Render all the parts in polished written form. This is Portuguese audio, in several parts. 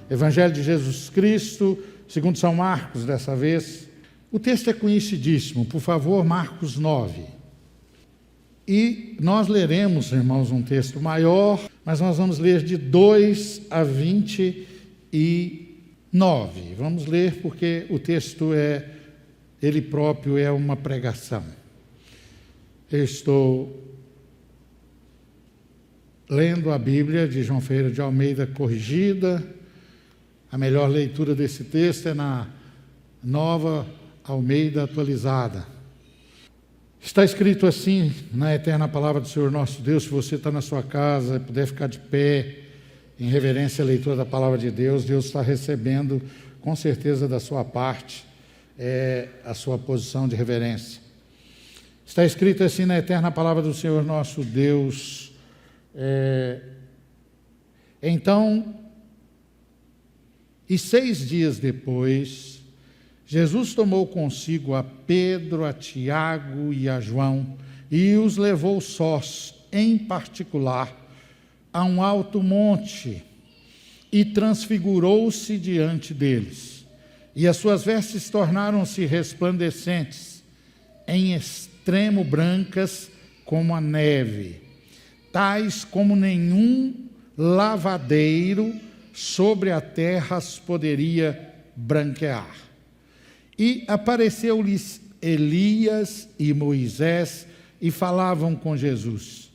Evangelho de Jesus Cristo, segundo São Marcos, dessa vez. O texto é conhecidíssimo, por favor, Marcos 9. E nós leremos, irmãos, um texto maior, mas nós vamos ler de 2 a 29. Vamos ler porque o texto ele próprio é uma pregação. Eu estou lendo a Bíblia de João Ferreira de Almeida corrigida. A melhor leitura desse texto é na Nova Almeida atualizada. Está escrito assim na eterna palavra do Senhor nosso Deus. Se você está na sua casa e puder ficar de pé em reverência à leitura da palavra de Deus, Deus está recebendo com certeza da sua parte a sua posição de reverência. Está escrito assim na eterna palavra do Senhor nosso Deus. Então, e 6 dias depois, Jesus tomou consigo a Pedro, a Tiago e a João e os levou sós, em particular, a um alto monte e transfigurou-se diante deles. E as suas vestes tornaram-se resplandecentes, em extremo brancas como a neve, tais como nenhum lavadeiro sobre a terra as poderia branquear. E apareceu-lhes Elias e Moisés e falavam com Jesus.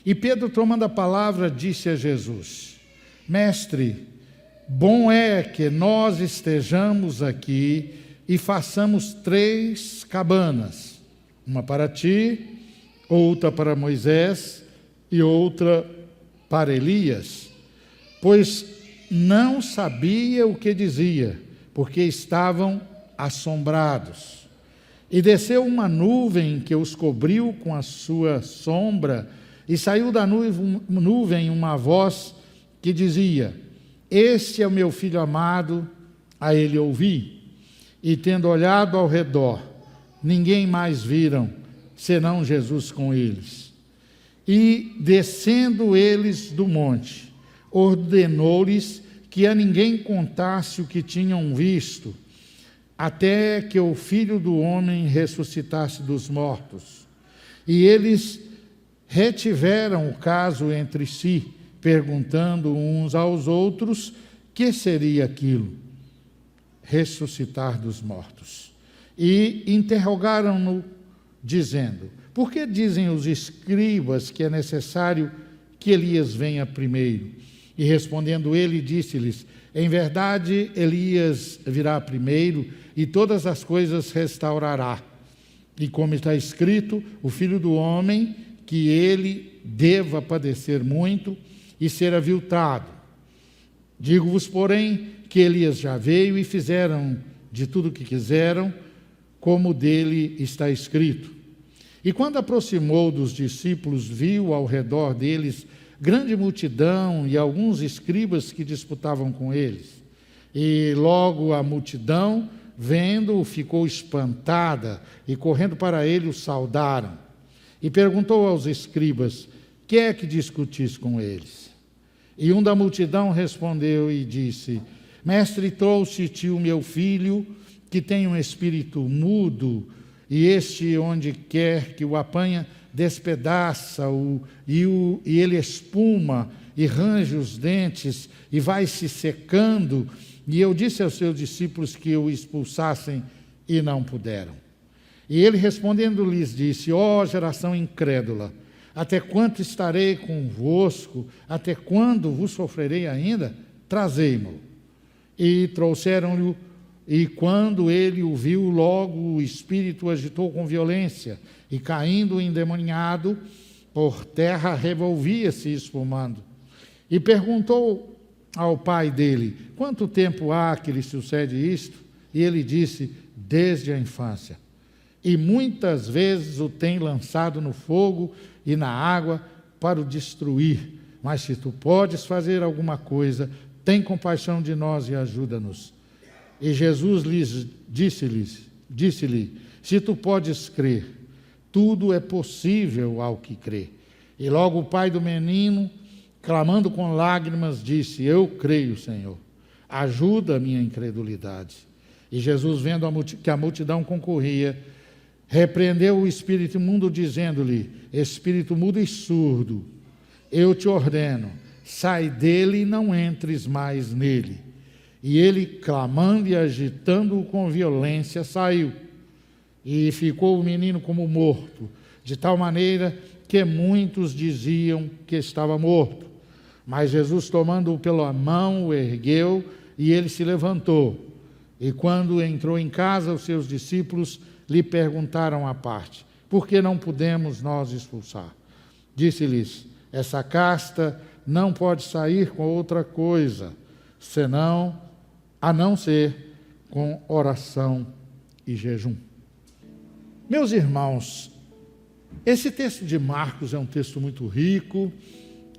E Pedro, tomando a palavra, disse a Jesus: Mestre, bom é que nós estejamos aqui e façamos 3 cabanas, uma para ti, outra para Moisés e outra para Elias, pois não sabia o que dizia, porque estavam assombrados. E desceu uma nuvem que os cobriu com a sua sombra, e saiu da nuvem uma voz que dizia: Este é o meu filho amado, a ele ouvi. E tendo olhado ao redor, ninguém mais viram, senão Jesus com eles. E descendo eles do monte, ordenou-lhes que a ninguém contasse o que tinham visto, até que o Filho do Homem ressuscitasse dos mortos. E eles retiveram o caso entre si, perguntando uns aos outros: que seria aquilo? Ressuscitar dos mortos. E interrogaram-no, dizendo: por que dizem os escribas que é necessário que Elias venha primeiro? E respondendo ele, disse-lhes: em verdade, Elias virá primeiro e todas as coisas restaurará. E como está escrito, o Filho do Homem, que ele deva padecer muito e ser aviltado. Digo-vos, porém, que Elias já veio e fizeram de tudo o que quiseram, como dele está escrito. E quando aproximou dos discípulos, viu ao redor deles grande multidão e alguns escribas que disputavam com eles. E logo a multidão, vendo-o, ficou espantada e correndo para ele o saudaram. E perguntou aos escribas: que é que discutis com eles? E um da multidão respondeu e disse: Mestre, trouxe-te o meu filho, que tem um espírito mudo, e este, onde quer que o apanha, despedaça-o, e ele espuma e range os dentes e vai se secando. E eu disse aos seus discípulos que o expulsassem e não puderam. E ele respondendo lhes disse: ó geração incrédula, até quanto estarei convosco? Até quando vos sofrerei ainda? Trazei-mo. E trouxeram-lhe, e quando ele o viu, logo o espírito o agitou com violência, e caindo endemoniado, por terra revolvia-se espumando. E perguntou ao pai dele: quanto tempo há que lhe sucede isto? E ele disse: desde a infância. E muitas vezes o tem lançado no fogo e na água para o destruir. Mas se tu podes fazer alguma coisa, tem compaixão de nós e ajuda-nos. E Jesus disse-lhe: se tu podes crer, tudo é possível ao que crê. E logo o pai do menino, clamando com lágrimas, disse: eu creio, Senhor, ajuda a minha incredulidade. E Jesus, vendo que a multidão concorria, repreendeu o espírito imundo, dizendo-lhe: espírito mudo e surdo, eu te ordeno, sai dele e não entres mais nele. E ele, clamando e agitando-o com violência, saiu. E ficou o menino como morto, de tal maneira que muitos diziam que estava morto. Mas Jesus, tomando-o pela mão, o ergueu, e ele se levantou. E quando entrou em casa, os seus discípulos lhe perguntaram à parte: por que não pudemos nós expulsar? Disse-lhes: essa casta não pode sair com outra coisa, a não ser com oração e jejum. Meus irmãos, esse texto de Marcos é um texto muito rico,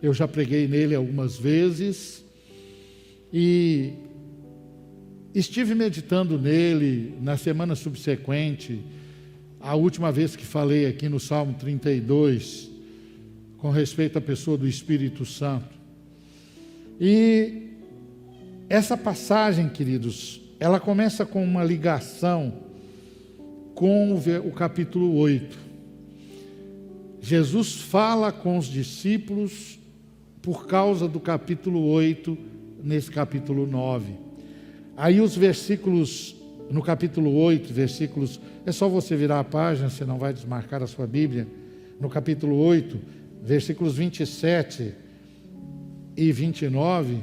eu já preguei nele algumas vezes, e estive meditando nele na semana subsequente, a última vez que falei aqui no Salmo 32, com respeito à pessoa do Espírito Santo. E essa passagem, queridos, ela começa com uma ligação com o capítulo 8. Jesus fala com os discípulos por causa do capítulo 8, nesse capítulo 9. Aí os versículos, no capítulo 8, versículos, é só você virar a página, você não vai desmarcar a sua Bíblia. No capítulo 8, versículos 27 e 29,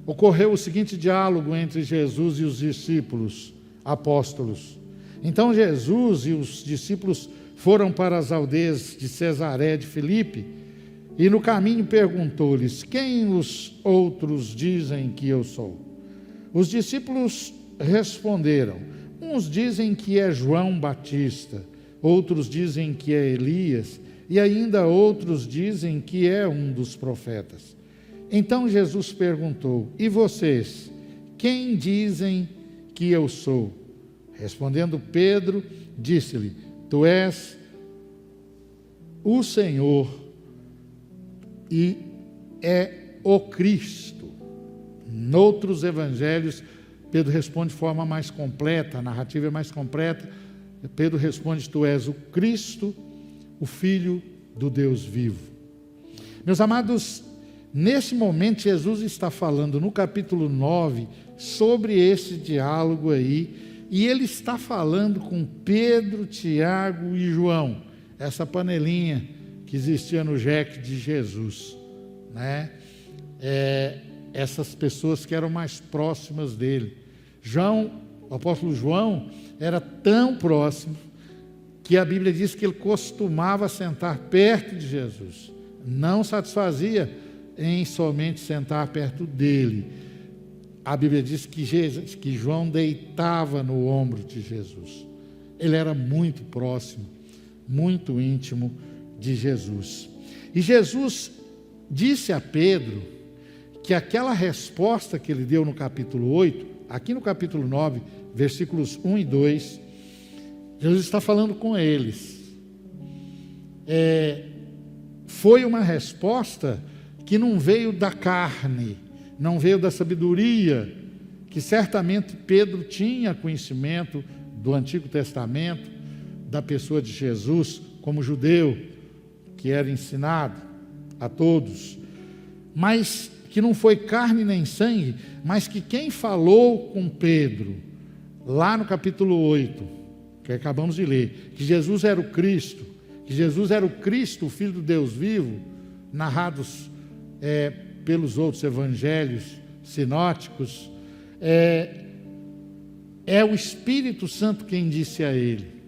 ocorreu o seguinte diálogo entre Jesus e os discípulos apóstolos. Então Jesus e os discípulos foram para as aldeias de Cesaré de Filipe, e no caminho perguntou-lhes: quem os outros dizem que eu sou? Os discípulos responderam: uns dizem que é João Batista, outros dizem que é Elias, e ainda outros dizem que é um dos profetas. Então Jesus perguntou: e vocês, quem dizem que eu sou? Respondendo Pedro, disse-lhe: tu és o Senhor e é o Cristo. Noutros evangelhos, Pedro responde de forma mais completa, a narrativa é mais completa. Pedro responde: tu és o Cristo, o Filho do Deus vivo. Meus amados, nesse momento Jesus está falando no capítulo 9 sobre esse diálogo aí, e ele está falando com Pedro, Tiago e João, essa panelinha que existia no jeque de Jesus, né? Essas pessoas que eram mais próximas dele. O apóstolo João era tão próximo que a Bíblia diz que ele costumava sentar perto de Jesus, não satisfazia em somente sentar perto dele. A Bíblia diz que João deitava no ombro de Jesus. Ele era muito próximo, muito íntimo de Jesus. E Jesus disse a Pedro que aquela resposta que ele deu no capítulo 8, aqui no capítulo 9, versículos 1 e 2, Jesus está falando com eles. Foi uma resposta que não veio da carne, não veio da sabedoria, que certamente Pedro tinha conhecimento do Antigo Testamento, da pessoa de Jesus, como judeu, que era ensinado a todos, mas que não foi carne nem sangue, mas que quem falou com Pedro, lá no capítulo 8, que acabamos de ler, que Jesus era o Cristo, o Filho do Deus vivo, narrados pelos outros evangelhos sinóticos, é o Espírito Santo quem disse a ele.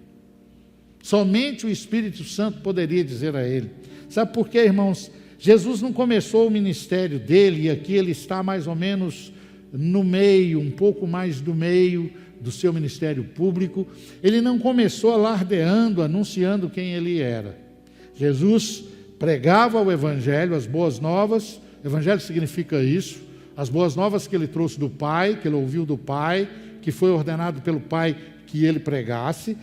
Somente o Espírito Santo poderia dizer a ele. Sabe por quê, irmãos? Jesus não começou o ministério dele, e aqui ele está mais ou menos no meio, um pouco mais do meio do seu ministério público. Ele não começou alardeando, anunciando quem ele era. Jesus pregava o Evangelho, as boas novas. Evangelho significa isso, as boas novas que ele trouxe do Pai, que ele ouviu do Pai, que foi ordenado pelo Pai que ele pregasse.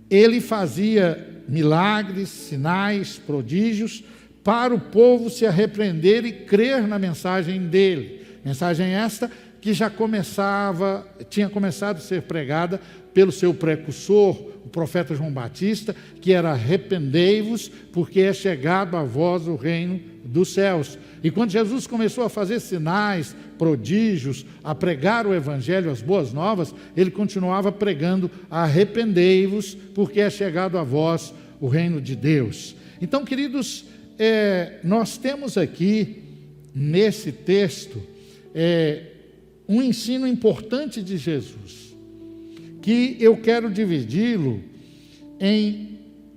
Ele fazia milagres, sinais, prodígios, para o povo se arrepender e crer na mensagem dele. Mensagem esta que tinha começado a ser pregada pelo seu precursor, o profeta João Batista, que era: arrependei-vos, porque é chegado a vós o reino dos céus. E quando Jesus começou a fazer sinais, prodígios, a pregar o evangelho, as boas novas, ele continuava pregando: arrependei-vos, porque é chegado a vós o reino de Deus. Então, queridos, nós temos aqui, nesse texto, um ensino importante de Jesus, que eu quero dividi-lo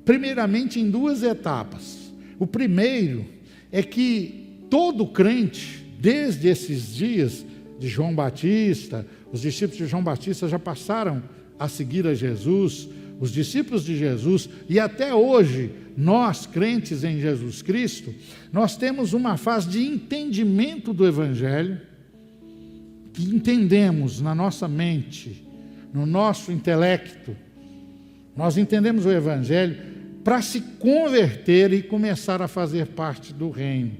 primeiramente em duas etapas. O primeiro é que todo crente, desde esses dias de João Batista, os discípulos de João Batista já passaram a seguir a Jesus, os discípulos de Jesus, e até hoje, nós, crentes em Jesus Cristo, nós temos uma fase de entendimento do Evangelho, que entendemos na nossa mente, no nosso intelecto, nós entendemos o Evangelho para se converter e começar a fazer parte do reino.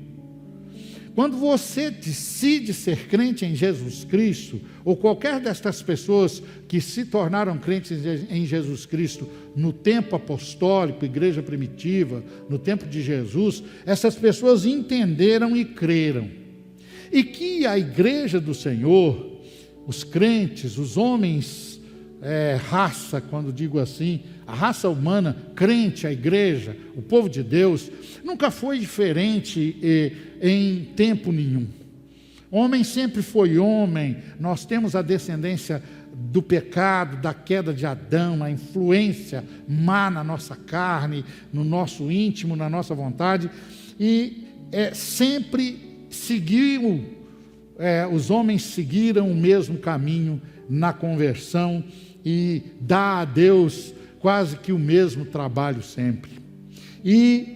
Quando você decide ser crente em Jesus Cristo, ou qualquer destas pessoas que se tornaram crentes em Jesus Cristo no tempo apostólico, igreja primitiva, no tempo de Jesus, essas pessoas entenderam e creram. E que a igreja do Senhor, os crentes, os homens, raça, quando digo assim, a raça humana, crente, a igreja, o povo de Deus, nunca foi diferente em tempo nenhum. Homem sempre foi homem. Nós temos a descendência do pecado, da queda de Adão, a influência má na nossa carne, no nosso íntimo, na nossa vontade, e sempre os homens seguiram o mesmo caminho na conversão e dá a Deus quase que o mesmo trabalho sempre. E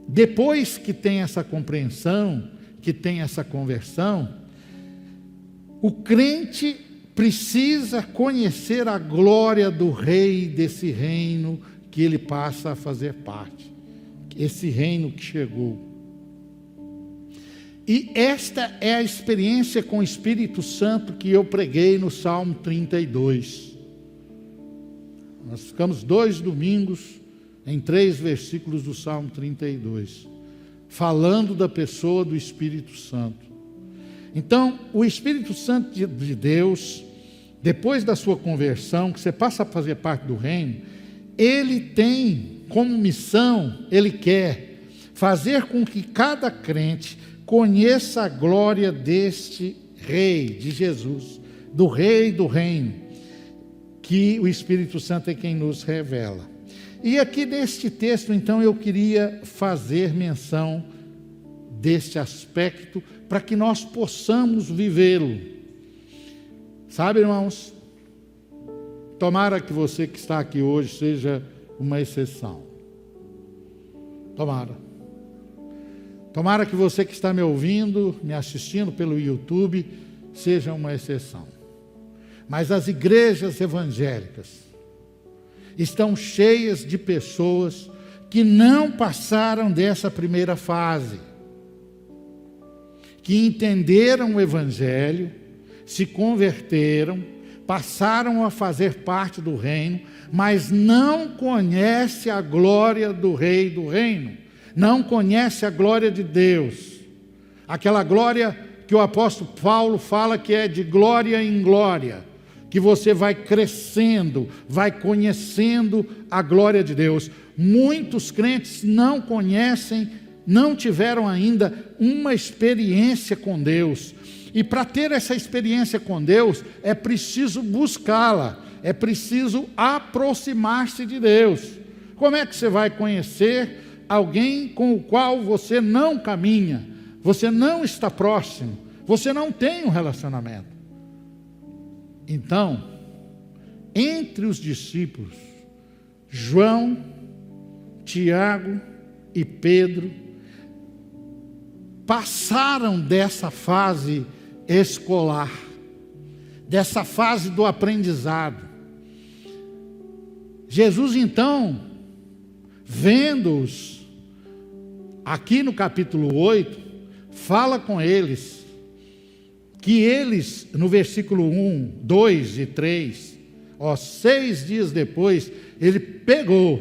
depois que tem essa compreensão, que tem essa conversão, o crente precisa conhecer a glória do rei desse reino que ele passa a fazer parte, esse reino que chegou. E esta é a experiência com o Espírito Santo que eu preguei no Salmo 32. Nós ficamos 2 domingos em 3 versículos do Salmo 32, falando da pessoa do Espírito Santo. Então, o Espírito Santo de Deus, depois da sua conversão, que você passa a fazer parte do reino, ele tem como missão, ele quer fazer com que cada crente conheça a glória deste Rei, de Jesus, do Rei do reino, que o Espírito Santo é quem nos revela. E aqui neste texto, então, eu queria fazer menção deste aspecto para que nós possamos vivê-lo. Sabe, irmãos, tomara que você que está aqui hoje seja uma exceção. Tomara. Tomara que você que está me ouvindo, me assistindo pelo YouTube, seja uma exceção. Mas as igrejas evangélicas estão cheias de pessoas que não passaram dessa primeira fase, que entenderam o Evangelho, se converteram, passaram a fazer parte do reino, mas não conhece a glória do Rei do reino, não conhece a glória de Deus, aquela glória que o apóstolo Paulo fala que é de glória em glória, que você vai crescendo, vai conhecendo a glória de Deus. Muitos crentes não conhecem, não tiveram ainda uma experiência com Deus. E para ter essa experiência com Deus, é preciso buscá-la, é preciso aproximar-se de Deus. Como é que você vai conhecer alguém com o qual você não caminha, você não está próximo, você não tem um relacionamento? Então, entre os discípulos, João, Tiago e Pedro passaram dessa fase escolar, dessa fase do aprendizado. Jesus, então, vendo-os, aqui no capítulo 8, fala com eles que eles, no versículo 1, 2 e 3, 6 dias depois, ele pegou.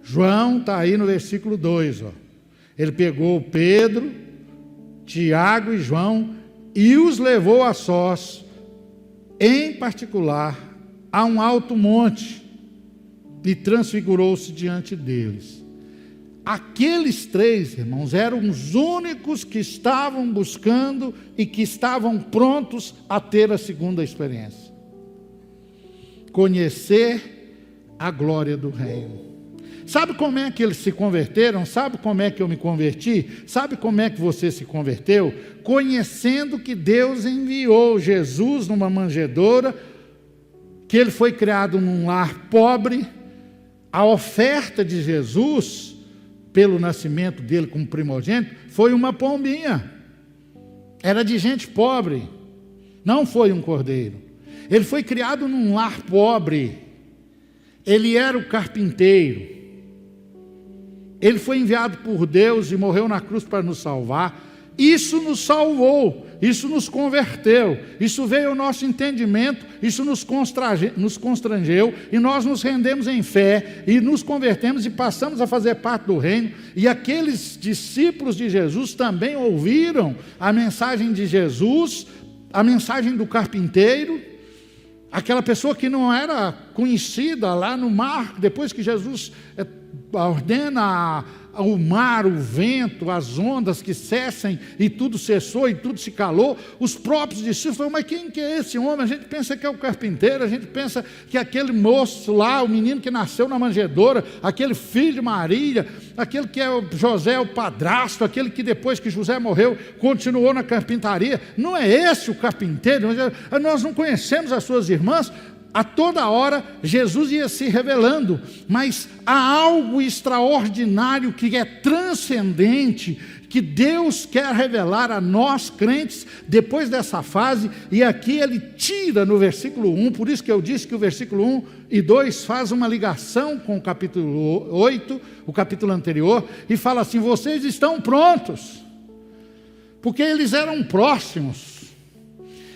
João está aí no versículo 2, ele pegou Pedro, Tiago e João e os levou a sós, em particular, a um alto monte, e transfigurou-se diante deles. Aqueles 3, irmãos, eram os únicos que estavam buscando e que estavam prontos a ter a segunda experiência. Conhecer a glória do reino. Sabe como é que eles se converteram? Sabe como é que eu me converti? Sabe como é que você se converteu? Conhecendo que Deus enviou Jesus numa manjedoura, que ele foi criado num lar pobre. A oferta de Jesus, pelo nascimento dele como primogênito, foi uma pombinha. Era de gente pobre, não foi um cordeiro. Ele foi criado num lar pobre. Ele era o carpinteiro. Ele foi enviado por Deus e morreu na cruz para nos salvar. Isso nos salvou, isso nos converteu, isso veio ao nosso entendimento, isso nos constrangeu, e nós nos rendemos em fé, e nos convertemos e passamos a fazer parte do reino. E aqueles discípulos de Jesus também ouviram a mensagem de Jesus, a mensagem do carpinteiro, aquela pessoa que não era conhecida lá no mar, depois que Jesus ordena o mar, o vento, as ondas que cessem, e tudo cessou e tudo se calou. Os próprios discípulos falaram: mas quem que é esse homem? A gente pensa que é o carpinteiro, a gente pensa que é aquele moço lá, o menino que nasceu na manjedoura, aquele filho de Maria, aquele que é o José, o padrasto, aquele que depois que José morreu, continuou na carpintaria. Não é esse o carpinteiro? Nós não conhecemos as suas irmãs. A toda hora Jesus ia se revelando, mas há algo extraordinário que é transcendente, que Deus quer revelar a nós crentes depois dessa fase. E aqui ele tira no versículo 1, por isso que eu disse que o versículo 1 e 2 faz uma ligação com o capítulo 8, o capítulo anterior, e fala assim: vocês estão prontos, porque eles eram próximos.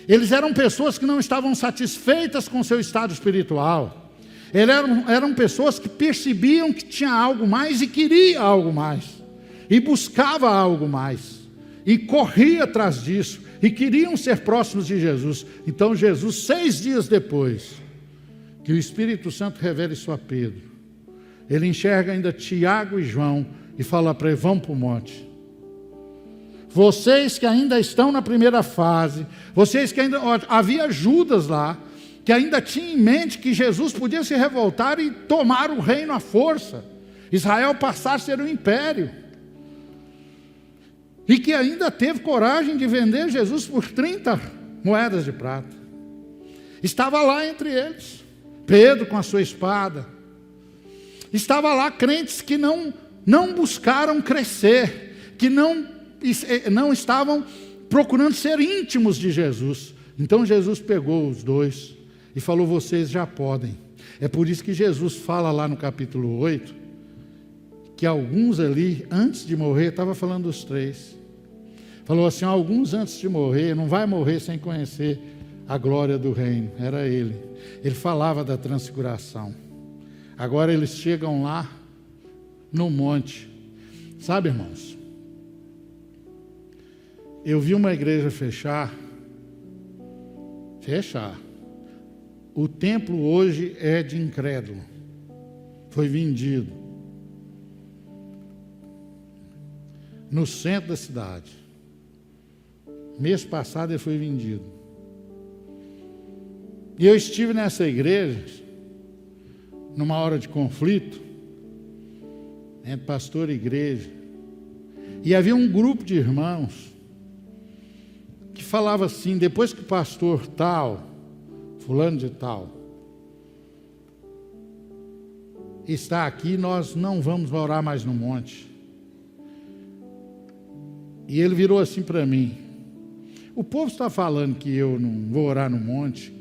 Eles eram pessoas que não estavam satisfeitas com seu estado espiritual. Eram pessoas que percebiam que tinha algo mais e queria algo mais. E buscava algo mais. E corria atrás disso. E queriam ser próximos de Jesus. Então Jesus, 6 dias depois, que o Espírito Santo revela isso a Pedro, ele enxerga ainda Tiago e João e fala para eles: vão para o monte. Vocês que ainda estão na primeira fase, vocês que ainda... Havia Judas lá, que ainda tinha em mente que Jesus podia se revoltar e tomar o reino à força. Israel passar a ser um império. E que ainda teve coragem de vender Jesus por 30 moedas de prata. Estava lá entre eles, Pedro com a sua espada. Estava lá crentes que não buscaram crescer, que não estavam procurando ser íntimos de Jesus. Então Jesus pegou os 2 e falou: vocês já podem. É por isso que Jesus fala lá no capítulo 8, que alguns ali, antes de morrer, estava falando dos 3. Falou assim: alguns antes de morrer, não vai morrer sem conhecer a glória do reino. Era ele. Ele falava da transfiguração. Agora eles chegam lá no monte. Sabe, irmãos, eu vi uma igreja fechar. O templo hoje é de incrédulo. Foi vendido. No centro da cidade. Mês passado ele foi vendido. E eu estive nessa igreja, numa hora de conflito, entre pastor e igreja. E havia um grupo de irmãos que falava assim: depois que o pastor tal, fulano de tal, está aqui, nós não vamos orar mais no monte. E ele virou assim para mim: o povo está falando que eu não vou orar no monte,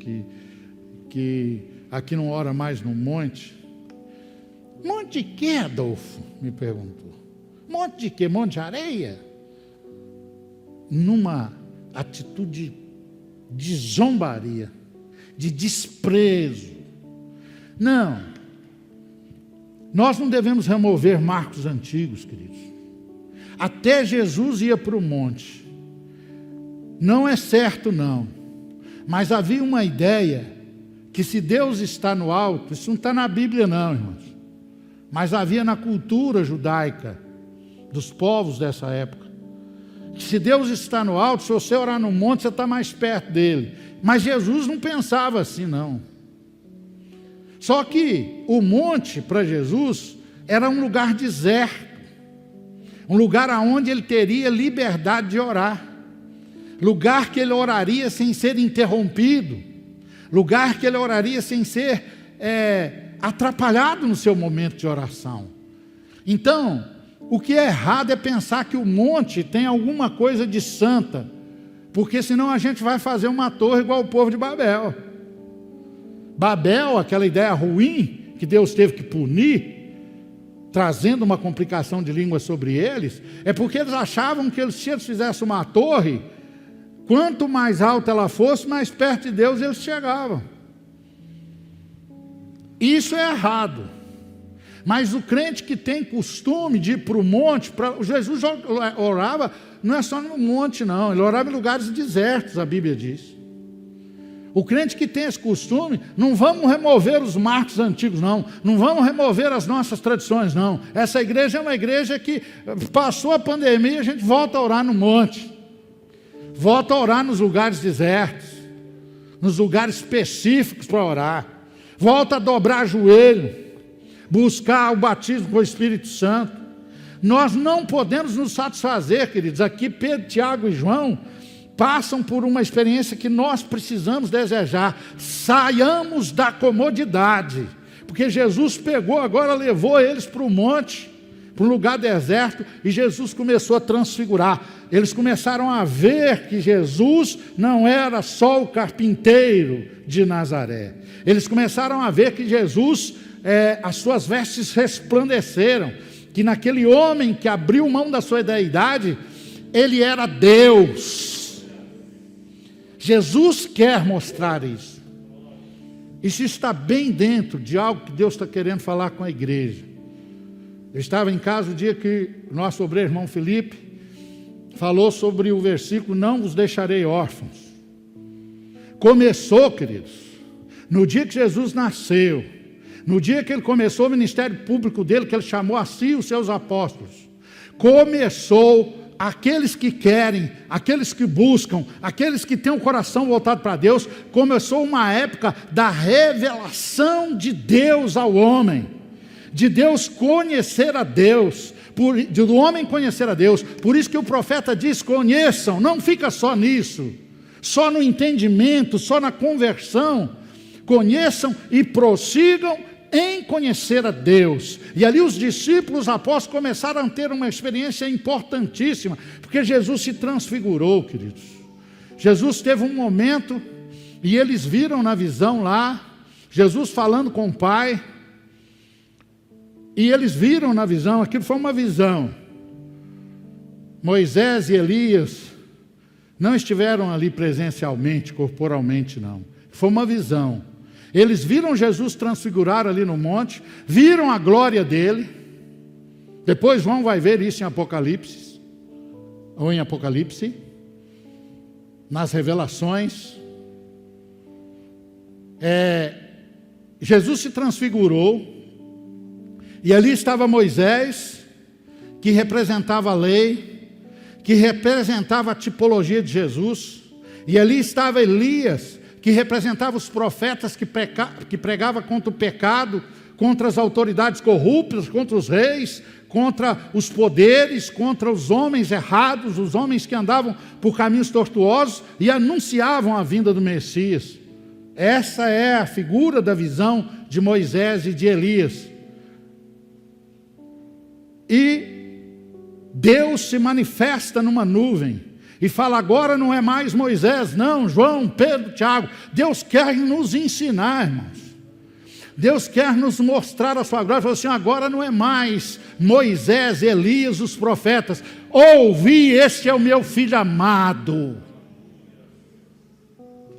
que aqui não ora mais no monte. Monte de quê, Adolfo? Me perguntou. Monte de quê? Monte de areia? Numa atitude de zombaria, de desprezo. Não, nós não devemos remover marcos antigos, queridos. Até Jesus ia para o monte. Não é certo, não. Mas havia uma ideia que se Deus está no alto, isso não está na Bíblia não, irmãos. Mas havia na cultura judaica, dos povos dessa época, que se Deus está no alto, se você orar no monte, você está mais perto dele. Mas Jesus não pensava assim, não. Só que o monte, para Jesus, era um lugar deserto, um lugar onde ele teria liberdade de orar, lugar que ele oraria sem ser interrompido, lugar que ele oraria sem ser atrapalhado no seu momento de oração. Então, o que é errado é pensar que o monte tem alguma coisa de santa, porque senão a gente vai fazer uma torre igual o povo de Babel. Babel, aquela ideia ruim que Deus teve que punir, trazendo uma complicação de língua sobre eles, é porque eles achavam que se eles fizessem uma torre, quanto mais alta ela fosse, mais perto de Deus eles chegavam. Isso é errado. Mas o crente que tem costume de ir para o monte, Jesus orava, não é só no monte não, ele orava em lugares desertos, a Bíblia diz. O crente que tem esse costume, não vamos remover os marcos antigos não, não vamos remover as nossas tradições não. Essa igreja é uma igreja que passou a pandemia, a gente volta a orar no monte, volta a orar nos lugares desertos, nos lugares específicos para orar, volta a dobrar joelho, buscar o batismo com o Espírito Santo. Nós não podemos nos satisfazer, queridos. Aqui Pedro, Tiago e João passam por uma experiência que nós precisamos desejar. Saiamos da comodidade, porque Jesus pegou, agora levou eles para o monte, para um lugar deserto, e Jesus começou a transfigurar. Eles começaram a ver que Jesus não era só o carpinteiro de Nazaré. Eles começaram a ver que Jesus, as suas vestes resplandeceram, que naquele homem que abriu mão da sua deidade, ele era Deus. Jesus quer mostrar isso. Isso está bem dentro de algo que Deus está querendo falar com a igreja. Eu estava em casa o dia que o nosso obreiro irmão Felipe falou sobre o versículo, não vos deixarei órfãos. Começou, queridos, no dia que Jesus nasceu, no dia que ele começou o ministério público dele, que ele chamou a si os seus apóstolos, começou aqueles que querem, aqueles que buscam, aqueles que têm o coração voltado para Deus, começou uma época da revelação de Deus ao homem, de Deus conhecer a Deus, do homem conhecer a Deus. Por isso que o profeta diz, conheçam, não fica só nisso, só no entendimento, só na conversão, conheçam e prossigam em conhecer a Deus. E ali os discípulos, os apóstolos começaram a ter uma experiência importantíssima, porque Jesus se transfigurou, queridos. Jesus teve um momento, e eles viram na visão lá, Jesus falando com o Pai, e eles viram na visão, aquilo foi uma visão. Moisés e Elias não estiveram ali presencialmente, corporalmente não, foi uma visão. Eles viram Jesus transfigurar ali no monte, viram a glória dele. Depois João vai ver isso em Apocalipse, nas revelações. Jesus se transfigurou, e ali estava Moisés, que representava a lei, que representava a tipologia de Jesus, e ali estava Elias, que representava os profetas que pregava contra o pecado, contra as autoridades corruptas, contra os reis, contra os poderes, contra os homens errados, os homens que andavam por caminhos tortuosos e anunciavam a vinda do Messias. Essa é a figura da visão de Moisés e de Elias. E Deus se manifesta numa nuvem e fala, agora não é mais Moisés, não, João, Pedro, Tiago. Deus quer nos ensinar, irmãos. Deus quer nos mostrar a sua glória. Fala assim, agora não é mais Moisés, Elias, os profetas. Ouvi, este é o meu filho amado.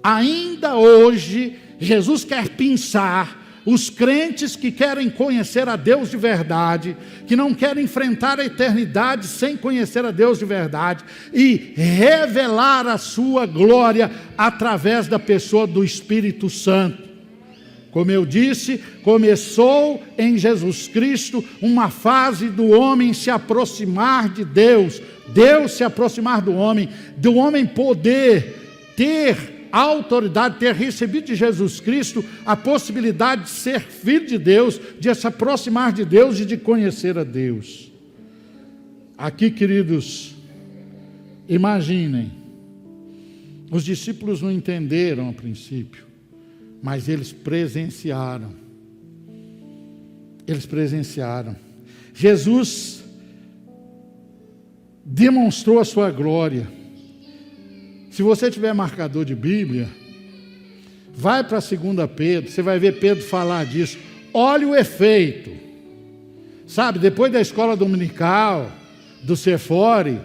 Ainda hoje, Jesus quer pinçar os crentes que querem conhecer a Deus de verdade, que não querem enfrentar a eternidade sem conhecer a Deus de verdade, e revelar a sua glória através da pessoa do Espírito Santo. Como eu disse, começou em Jesus Cristo uma fase do homem se aproximar de Deus, Deus se aproximar do homem poder ter a autoridade, ter recebido de Jesus Cristo a possibilidade de ser filho de Deus, de se aproximar de Deus e de conhecer a Deus. Aqui, queridos, imaginem, os discípulos não entenderam a princípio, mas eles presenciaram. Jesus demonstrou a sua glória. Se você tiver marcador de Bíblia, vai para 2 Pedro, você vai ver Pedro falar disso. Olha o efeito. Sabe, depois da escola dominical, do Cefore,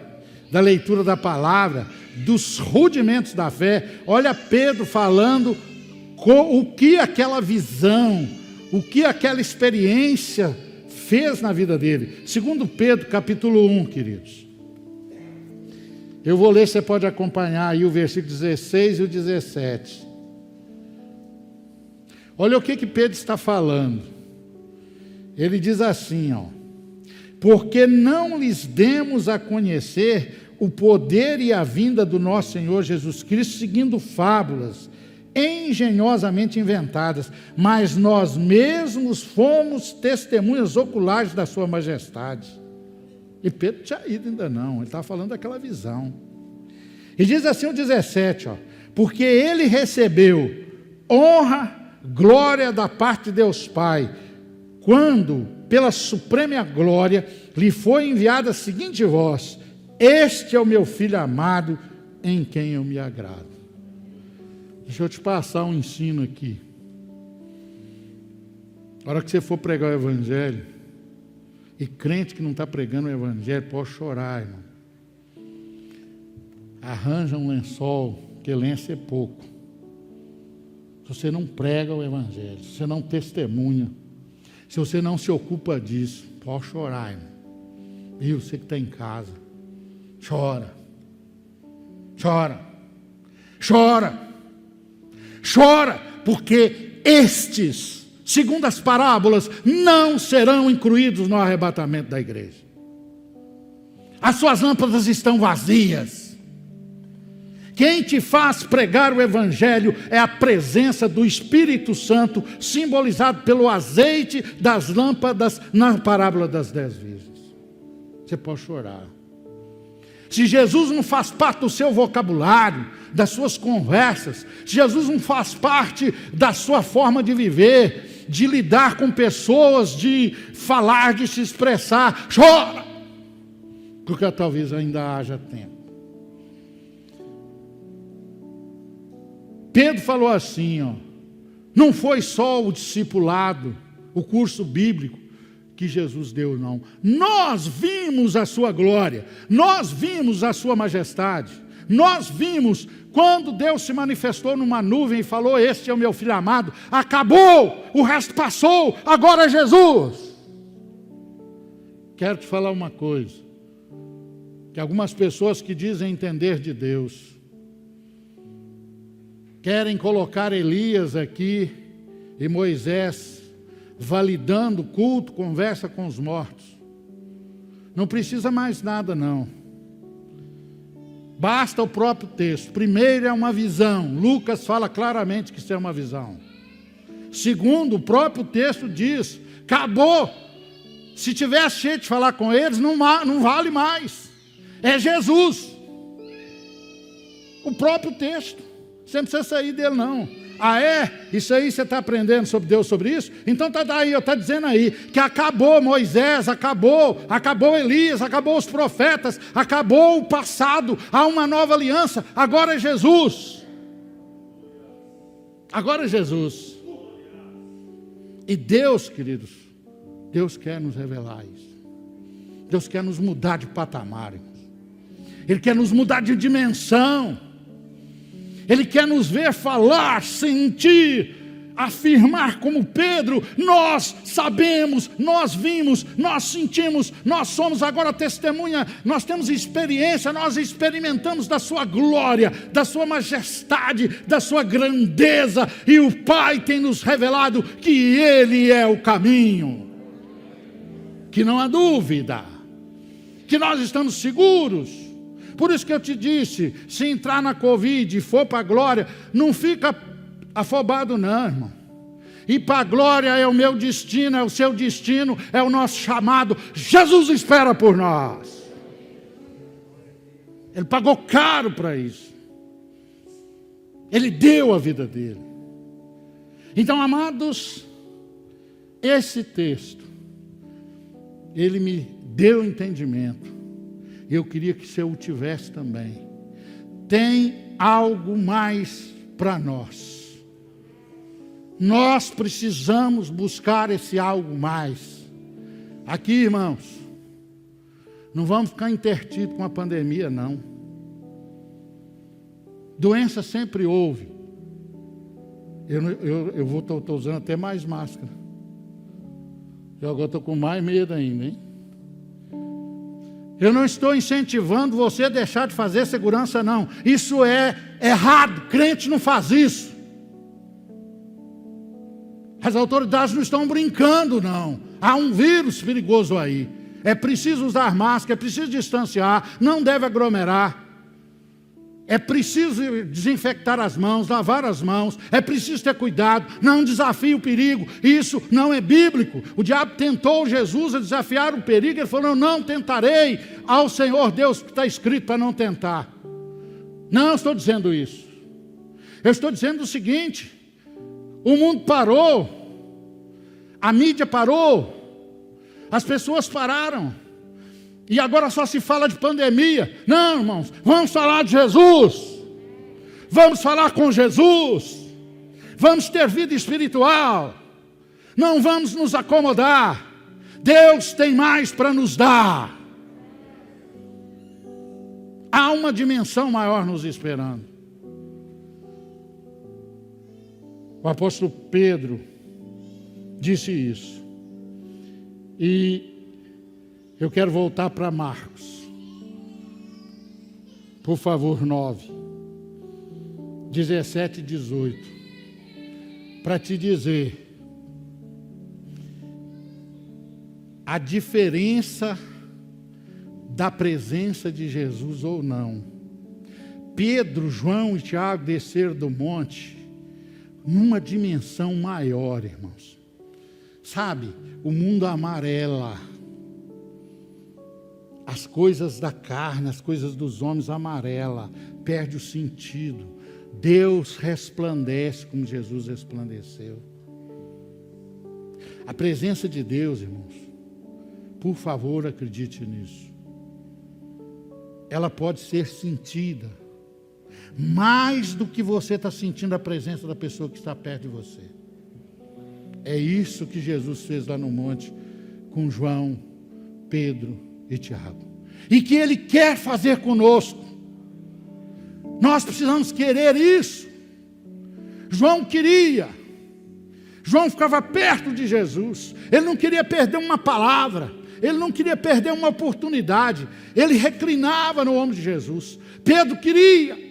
da leitura da palavra, dos rudimentos da fé, olha Pedro falando o que aquela visão, o que aquela experiência fez na vida dele. 2 Pedro, capítulo 1, queridos. Eu vou ler, você pode acompanhar aí o versículo 16 e o 17. Olha o que Pedro está falando. Ele diz assim, porque não lhes demos a conhecer o poder e a vinda do nosso Senhor Jesus Cristo, seguindo fábulas engenhosamente inventadas, mas nós mesmos fomos testemunhas oculares da sua majestade. E Pedro tinha ido ainda não, ele estava falando daquela visão. E diz assim o 17, porque ele recebeu honra, glória da parte de Deus Pai, quando, pela suprema glória, lhe foi enviada a seguinte voz: este é o meu filho amado, em quem eu me agrado. Deixa eu te passar um ensino aqui. Na hora que você for pregar o Evangelho, e crente que não está pregando o Evangelho, pode chorar, irmão. Arranja um lençol, que lenço é pouco. Se você não prega o Evangelho, se você não testemunha, se você não se ocupa disso, pode chorar, irmão. E você que está em casa, chora, chora, chora, chora, porque estes, segundo as parábolas, não serão incluídos no arrebatamento da igreja. As suas lâmpadas estão vazias. Quem te faz pregar o Evangelho é a presença do Espírito Santo, simbolizado pelo azeite das lâmpadas na parábola das 10 virgens. Você pode chorar. Se Jesus não faz parte do seu vocabulário, das suas conversas, se Jesus não faz parte da sua forma de viver, de lidar com pessoas, de falar, de se expressar, chora, porque talvez ainda haja tempo. Pedro falou assim, não foi só o discipulado, o curso bíblico que Jesus deu, não. Nós vimos a sua glória, nós vimos a sua majestade, nós vimos quando Deus se manifestou numa nuvem e falou: este é o meu filho amado, acabou, o resto passou, agora é Jesus. Quero te falar uma coisa, que algumas pessoas que dizem entender de Deus, querem colocar Elias aqui e Moisés, validando culto, conversa com os mortos. Não precisa mais nada, não. Basta o próprio texto. Primeiro é uma visão. Lucas fala claramente que isso é uma visão. Segundo, o próprio texto diz: acabou. Se tivesse jeito de falar com eles, não vale mais. É Jesus. O próprio texto. Você não precisa sair dele, não. Ah, é? Isso aí você está aprendendo sobre Deus, sobre isso? Então está dizendo aí que acabou Moisés, acabou Elias, acabou os profetas, acabou o passado, há uma nova aliança, agora é Jesus. Agora é Jesus. E Deus, queridos, Deus quer nos revelar isso. Deus quer nos mudar de patamar. Ele quer nos mudar de dimensão. Ele quer nos ver falar, sentir, afirmar como Pedro: nós sabemos, nós vimos, nós sentimos, nós somos agora testemunha, nós temos experiência, nós experimentamos da sua glória, da sua majestade, da sua grandeza, e o Pai tem nos revelado que Ele é o caminho, que não há dúvida, que nós estamos seguros. Por isso que eu te disse, se entrar na Covid e for para a glória, não fica afobado não, irmão. Ir para a glória é o meu destino, é o seu destino, é o nosso chamado. Jesus espera por nós. Ele pagou caro para isso. Ele deu a vida dele. Então, amados, esse texto, ele me deu entendimento. Eu queria que você o tivesse também. Tem algo mais para nós. Nós precisamos buscar esse algo mais. Aqui, irmãos, não vamos ficar intertidos com a pandemia, não. Doença sempre houve. Eu estou usando até mais máscara. Eu agora estou com mais medo ainda, hein? Eu não estou incentivando você a deixar de fazer segurança, não. Isso é errado. Crente não faz isso. As autoridades não estão brincando, não. Há um vírus perigoso aí. É preciso usar máscara, é preciso distanciar, não deve aglomerar. É preciso desinfectar as mãos, lavar as mãos. É preciso ter cuidado, não desafie o perigo. Isso não é bíblico. O diabo tentou Jesus a desafiar o perigo. Ele falou: não tentarei ao Senhor Deus, que está escrito para não tentar. Não estou dizendo isso. Eu estou dizendo o seguinte: o mundo parou, a mídia parou, as pessoas pararam, e agora só se fala de pandemia. Não, irmãos, vamos falar de Jesus, vamos falar com Jesus, vamos ter vida espiritual, não vamos nos acomodar. Deus tem mais para nos dar. Há uma dimensão maior nos esperando. O apóstolo Pedro disse isso. E eu quero voltar para Marcos. Por favor, 9, 17 e 18. Para te dizer a diferença da presença de Jesus ou não. Pedro, João e Tiago desceram do monte numa dimensão maior, irmãos. Sabe, o mundo amarela. As coisas da carne, as coisas dos homens amarela, perde o sentido. Deus resplandece como Jesus resplandeceu. A presença de Deus, irmãos, por favor, acredite nisso. Ela pode ser sentida mais do que você está sentindo a presença da pessoa que está perto de você. É isso que Jesus fez lá no monte com João, Pedro e Tiago. E que Ele quer fazer conosco. Nós precisamos querer isso. João queria. João ficava perto de Jesus. Ele não queria perder uma palavra. Ele não queria perder uma oportunidade. Ele reclinava no ombro de Jesus. Pedro queria.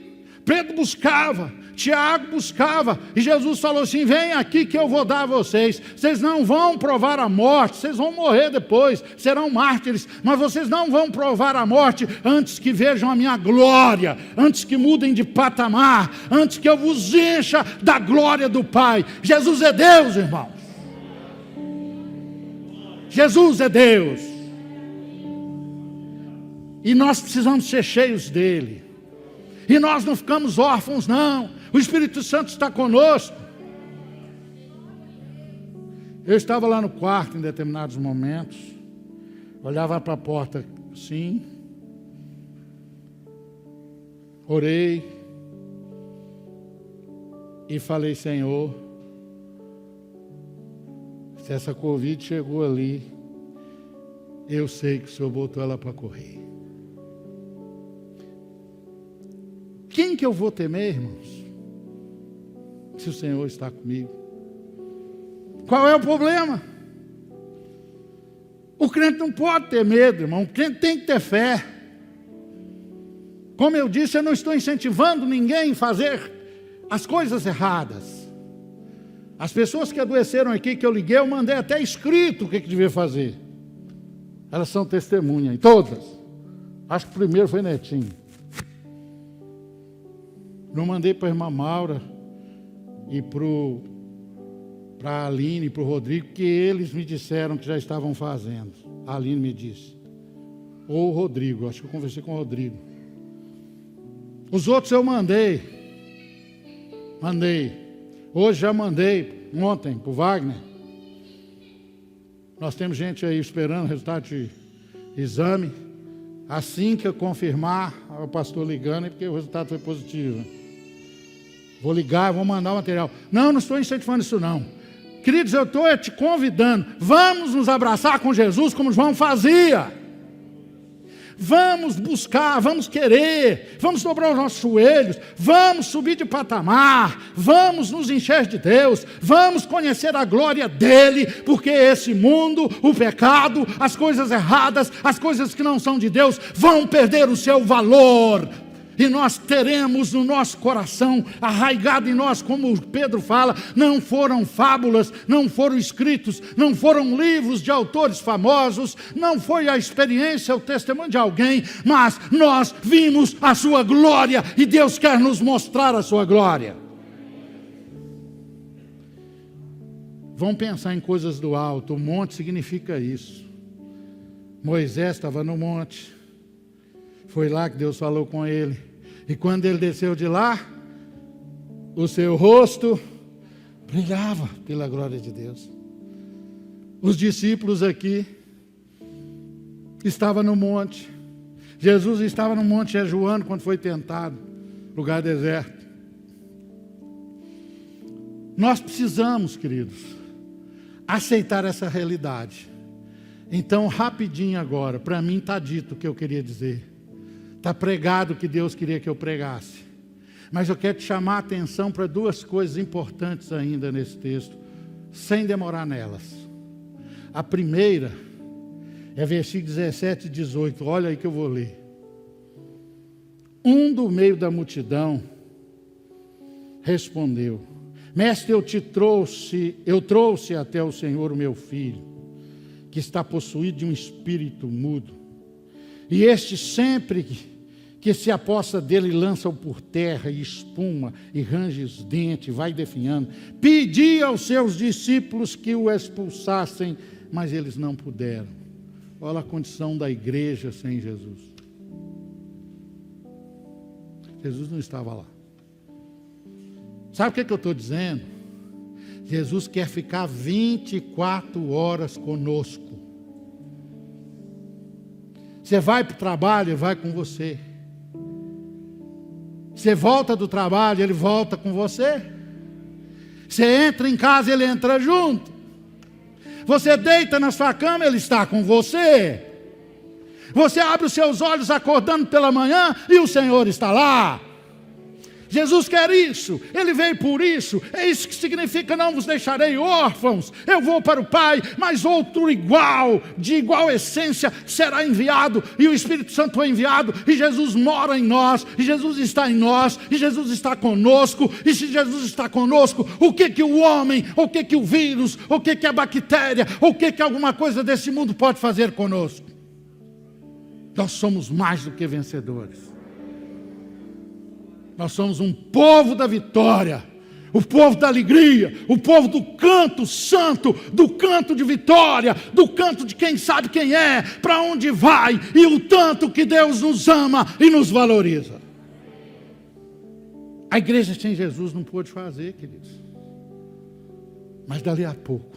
Pedro buscava. Tiago buscava. E Jesus falou assim: vem aqui que eu vou dar a vocês. Vocês não vão provar a morte. Vocês vão morrer depois. Serão mártires. Mas vocês não vão provar a morte antes que vejam a minha glória. Antes que mudem de patamar. Antes que eu vos encha da glória do Pai. Jesus é Deus, irmãos. Jesus é Deus. E nós precisamos ser cheios dele. E nós não ficamos órfãos, não. O Espírito Santo está conosco. Eu estava lá no quarto em determinados momentos. Olhava para a porta assim. Orei. E falei: Senhor, se essa Covid chegou ali, eu sei que o Senhor botou ela para correr. Quem que eu vou temer, irmãos? se o Senhor está comigo? Qual é o problema? O crente não pode ter medo, irmão. O crente tem que ter fé. Como eu disse, eu não estou incentivando ninguém a fazer as coisas erradas. As pessoas que adoeceram aqui, que eu liguei, eu mandei até escrito o que devia fazer. Elas são testemunhas, todas. Acho que o primeiro foi Netinho. Não mandei para a irmã Maura e para a Aline e para o Rodrigo, que eles me disseram que já estavam fazendo. A Aline me disse. Ou o Rodrigo, acho que eu conversei com o Rodrigo. Os outros eu mandei. Hoje já mandei, ontem, para o Wagner. Nós temos gente aí esperando o resultado de exame. Assim que eu confirmar, o pastor ligando, é porque o resultado foi positivo. Vou ligar, vou mandar o material. Não estou incentivando isso não. Queridos, eu estou te convidando. Vamos nos abraçar com Jesus como João fazia. Vamos buscar, vamos querer, vamos dobrar os nossos joelhos, vamos subir de patamar, vamos nos encher de Deus, vamos conhecer a glória dEle, porque esse mundo, o pecado, as coisas erradas, as coisas que não são de Deus, vão perder o seu valor. E nós teremos no nosso coração, arraigado em nós, como Pedro fala, não foram fábulas, não foram escritos, não foram livros de autores famosos, não foi a experiência, o testemunho de alguém, mas nós vimos a sua glória e Deus quer nos mostrar a sua glória. Vamos pensar em coisas do alto. O monte significa isso. Moisés estava no monte, foi lá que Deus falou com ele. E quando ele desceu de lá, o seu rosto brilhava pela glória de Deus. Os discípulos aqui estavam no monte. Jesus estava no monte jejuando quando foi tentado, lugar deserto. Nós precisamos, queridos, aceitar essa realidade. Então, rapidinho agora, para mim está dito o que eu queria dizer. Está pregado o que Deus queria que eu pregasse. Mas eu quero te chamar a atenção para duas coisas importantes ainda nesse texto, sem demorar nelas. A primeira é versículo 17 e 18. Olha aí que eu vou ler. Um do meio da multidão respondeu: Mestre, eu trouxe até o Senhor o meu filho, que está possuído de um espírito mudo. E este sempre que se aposta dele, lança-o por terra e espuma, e range os dentes, vai definhando. Pedi aos seus discípulos que o expulsassem, mas eles não puderam. Olha a condição da igreja sem Jesus. Jesus não estava lá. Sabe o que eu estou dizendo? Jesus quer ficar 24 horas conosco. Você vai para o trabalho, ele vai com você. Você volta do trabalho, ele volta com você. Você entra em casa, ele entra junto. Você deita na sua cama, ele está com você. Você abre os seus olhos acordando pela manhã e o Senhor está lá. Jesus quer isso, Ele veio por isso, é isso que significa: não vos deixarei órfãos, eu vou para o Pai, mas outro igual, de igual essência, será enviado, e o Espírito Santo foi enviado, e Jesus mora em nós, e Jesus está em nós, e Jesus está conosco. E se Jesus está conosco, o que o homem, o que o vírus, o que a bactéria, o que alguma coisa desse mundo pode fazer conosco? Nós somos mais do que vencedores. Nós somos um povo da vitória, o povo da alegria, o povo do canto santo, do canto de vitória, do canto de quem sabe quem é, para onde vai, e o tanto que Deus nos ama e nos valoriza. A igreja sem Jesus não pôde fazer, queridos. Mas dali a pouco,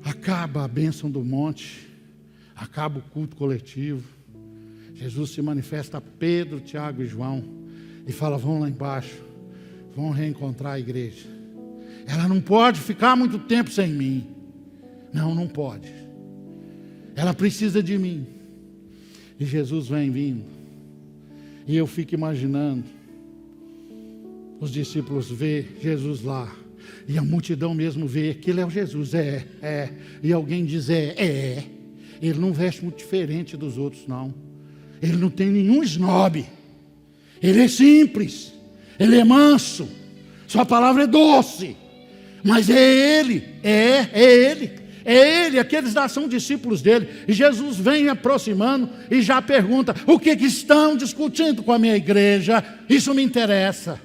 acaba a bênção do monte, acaba o culto coletivo. Jesus se manifesta a Pedro, Tiago e João e fala: vão lá embaixo, vão reencontrar a igreja. Ela não pode ficar muito tempo sem mim. Não pode. Ela precisa de mim. E Jesus vem vindo. E eu fico imaginando Os discípulos vê Jesus lá. E a multidão mesmo vê que ele é o Jesus. E alguém diz Ele não veste muito diferente dos outros, não. Ele não tem nenhum esnobe. Ele é simples. Ele é manso. Sua palavra é doce. Mas é Ele. É Ele. Aqueles lá são discípulos dele. E Jesus vem aproximando e já pergunta: o que estão discutindo com a minha igreja? Isso me interessa.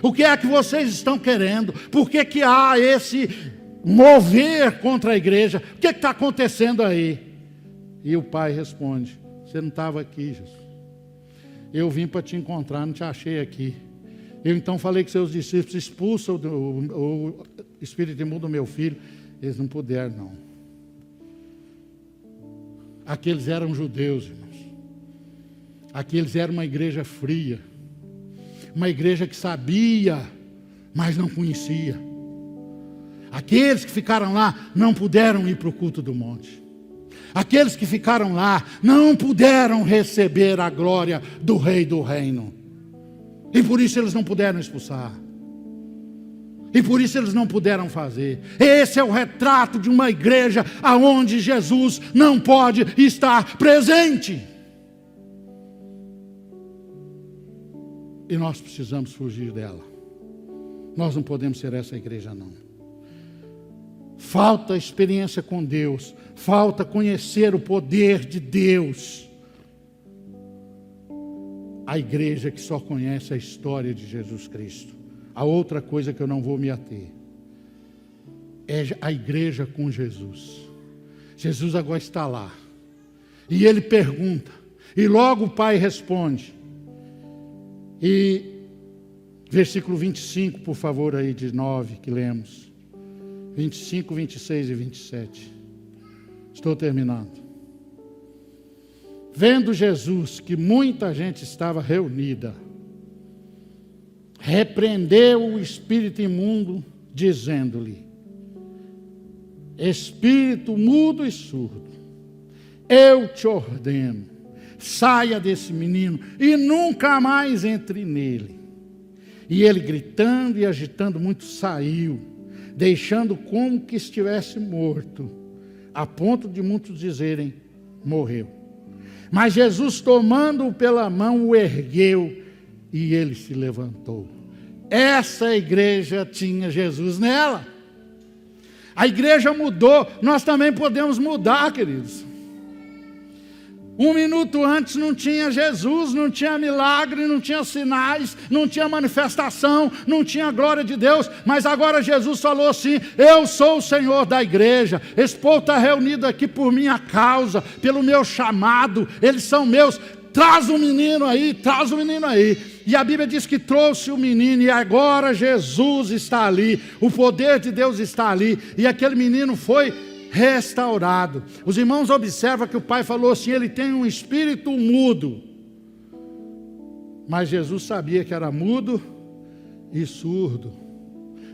O que é que vocês estão querendo? Por que há esse mover contra a igreja? O que está acontecendo aí? E o pai responde: você não estava aqui, Jesus. Eu vim para te encontrar, não te achei aqui. Eu então falei com seus discípulos: expulsa o espírito imundo do meu filho. Eles não puderam, não. Aqueles eram judeus, irmãos. Aqueles eram uma igreja fria. Uma igreja que sabia, mas não conhecia. Aqueles que ficaram lá não puderam ir para o culto do monte. Aqueles que ficaram lá não puderam receber a glória do Rei do Reino. E por isso eles não puderam expulsar. E por isso eles não puderam fazer. Esse é o retrato de uma igreja aonde Jesus não pode estar presente. E nós precisamos fugir dela. Nós não podemos ser essa igreja, não. Falta experiência com Deus. Falta conhecer o poder de Deus. A igreja que só conhece a história de Jesus Cristo. A outra coisa que eu não vou me ater é a igreja com Jesus. Jesus agora está lá. E ele pergunta. E logo o Pai responde. E versículo 25, por favor, aí de 9 que lemos. 25, 26 e 27. Estou terminando. Vendo Jesus que muita gente estava reunida, repreendeu o espírito imundo, dizendo-lhe: espírito mudo e surdo, eu te ordeno, saia desse menino e nunca mais entre nele. E ele, gritando e agitando muito, saiu, deixando como que estivesse morto, a ponto de muitos dizerem: morreu. Mas Jesus, tomando-o pela mão, o ergueu e ele se levantou. Essa igreja tinha Jesus nela. A igreja mudou, nós também podemos mudar, queridos. Um minuto antes não tinha Jesus, não tinha milagre, não tinha sinais, não tinha manifestação, não tinha glória de Deus, mas agora Jesus falou assim: eu sou o Senhor da igreja, esse povo está reunido aqui por minha causa, pelo meu chamado, eles são meus, traz o menino aí, traz o menino aí. E a Bíblia diz que trouxe o menino, e agora Jesus está ali, o poder de Deus está ali, e aquele menino foi restaurado. Os irmãos observam que o pai falou assim: ele tem um espírito mudo. Mas Jesus sabia que era mudo e surdo,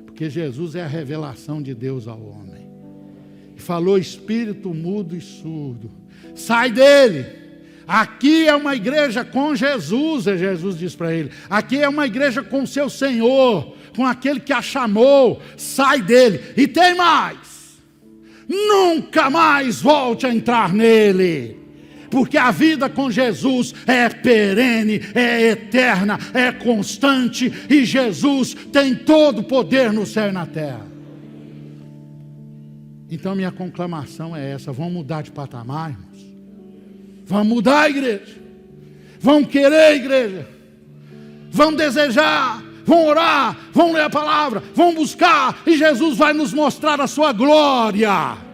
porque Jesus é a revelação de Deus ao homem. E falou: espírito mudo e surdo, sai dele. Aqui é uma igreja com Jesus, Jesus diz para ele. Aqui é uma igreja com seu Senhor, com aquele que a chamou. Sai dele. E tem mais: nunca mais volte a entrar nele, porque a vida com Jesus é perene, é eterna, é constante, e Jesus tem todo o poder no céu e na terra. Então minha conclamação é essa: vamos mudar de patamar, irmãos. Vamos mudar a igreja. Vamos querer a igreja. Vamos desejar. Vão orar, vão ler a palavra, vão buscar, e Jesus vai nos mostrar a sua glória.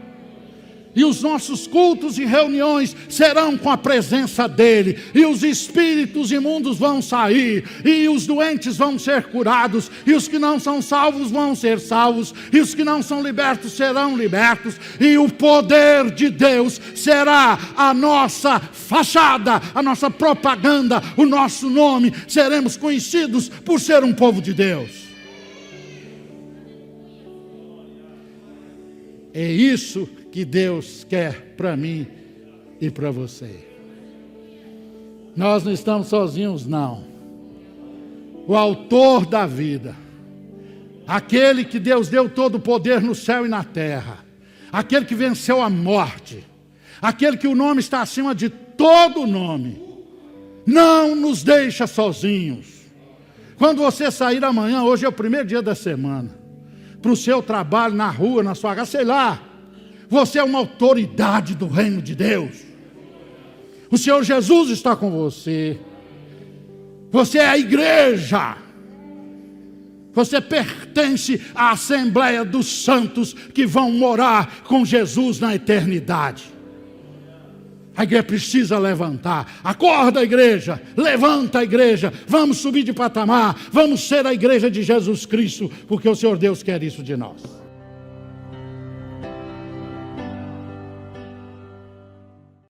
E os nossos cultos e reuniões serão com a presença dele, e os espíritos imundos vão sair, e os doentes vão ser curados, e os que não são salvos vão ser salvos, e os que não são libertos serão libertos, e o poder de Deus será a nossa fachada, a nossa propaganda, o nosso nome. Seremos conhecidos por ser um povo de Deus. É isso que Deus quer para mim e para você. Nós não estamos sozinhos, não. o autor da vida, aquele que Deus deu todo o poder no céu e na terra, aquele que venceu a morte, aquele que o nome está acima de todo nome, não nos deixa sozinhos. Quando você sair amanhã, hoje é o primeiro dia da semana, para o seu trabalho, na rua, na sua casa, sei lá, você é uma autoridade do reino de Deus. O Senhor Jesus está com você. Você é a igreja. Você pertence à Assembleia dos Santos que vão morar com Jesus na eternidade. A igreja precisa levantar. Acorda, igreja. Levanta, a igreja. Vamos subir de patamar. Vamos ser a igreja de Jesus Cristo, porque o Senhor Deus quer isso de nós.